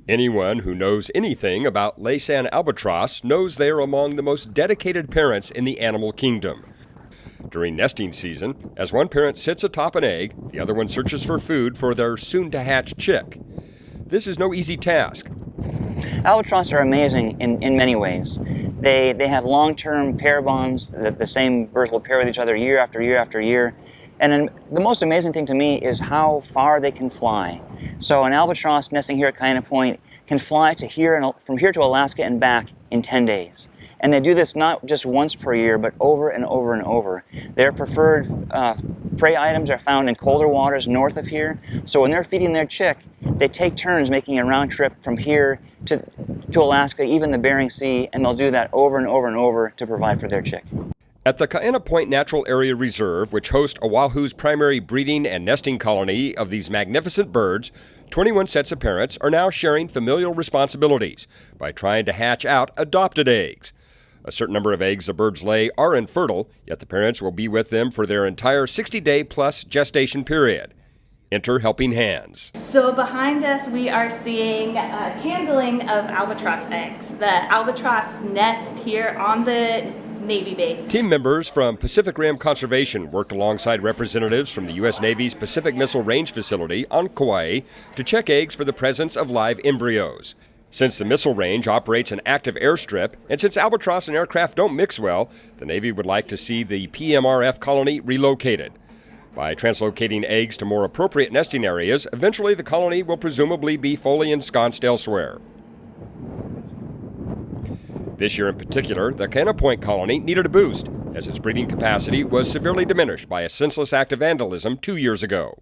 Anyone who knows anything about Laysan albatross knows they are among the most dedicated parents in the animal kingdom. During nesting season, as one parent sits atop an egg, the other one searches for food for their soon-to-hatch chick. This is no easy task. Albatross are amazing in many ways. They have long-term pair bonds that the same birds will pair with each other year after year after year. And then the most amazing thing to me is how far they can fly. So an albatross nesting here at Kaena Point can fly to from here to Alaska and back in 10 days. And they do this not just once per year, but over and over and over. Their preferred prey items are found in colder waters north of here. So when they're feeding their chick, they take turns making a round trip from here to Alaska, even the Bering Sea, and they'll do that over and over and over to provide for their chick. At the Kaena Point Natural Area Reserve, which hosts Oahu's primary breeding and nesting colony of these magnificent birds, 21 sets of parents are now sharing familial responsibilities by trying to hatch out adopted eggs. A certain number of eggs the birds lay are infertile, yet the parents will be with them for their entire 60-day-plus gestation period. Enter helping hands. So behind us we are seeing candling of albatross eggs. The albatross nest here on the Navy base. Team members from Pacific Rim Conservation worked alongside representatives from the U.S. Navy's Pacific Missile Range facility on Kauai to check eggs for the presence of live embryos. Since the missile range operates an active airstrip, and since albatross and aircraft don't mix well, the Navy would like to see the PMRF colony relocated. By translocating eggs to more appropriate nesting areas, eventually the colony will presumably be fully ensconced elsewhere. This year in particular, the Kaena Point colony needed a boost, as its breeding capacity was severely diminished by a senseless act of vandalism 2 years ago.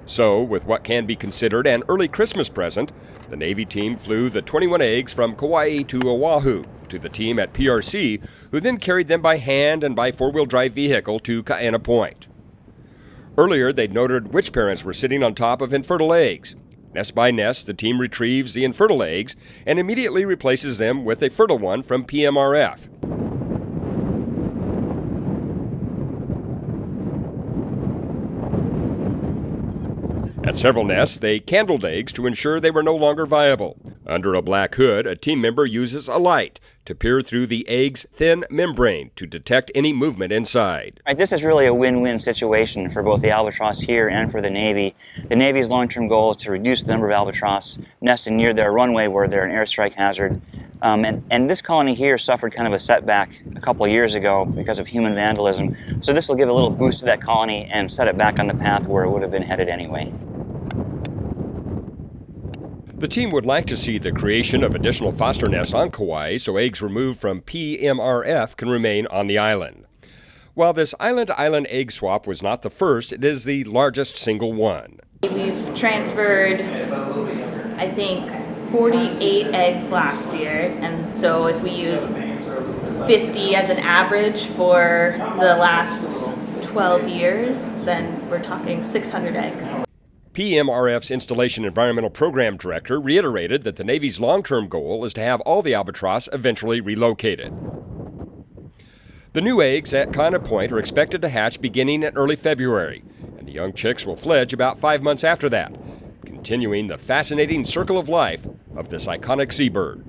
So, with what can be considered an early Christmas present, the Navy team flew the 21 eggs from Kauai to Oahu to the team at PRC, who then carried them by hand and by four-wheel drive vehicle to Kaena Point. Earlier, they'd noted which parents were sitting on top of infertile eggs. Nest by nest, the team retrieves the infertile eggs and immediately replaces them with a fertile one from PMRF. At several nests, they candled eggs to ensure they were no longer viable. Under a black hood, a team member uses a light to peer through the egg's thin membrane to detect any movement inside. This is really a win-win situation for both the albatross here and for the Navy. The Navy's long-term goal is to reduce the number of albatross nesting near their runway where they're an airstrike hazard. And this colony here suffered kind of a setback a couple of years ago because of human vandalism. So this will give a little boost to that colony and set it back on the path where it would have been headed anyway. The team would like to see the creation of additional foster nests on Kauai so eggs removed from PMRF can remain on the island. While this island-to-island egg swap was not the first, it is the largest single one. We've transferred, I think, 48 eggs last year, and so if we use 50 as an average for the last 12 years, then we're talking 600 eggs. PMRF's Installation Environmental Program Director reiterated that the Navy's long-term goal is to have all the albatross eventually relocated. The new eggs at Kaena Point are expected to hatch beginning in early February, and the young chicks will fledge about 5 months after that, continuing the fascinating circle of life of this iconic seabird.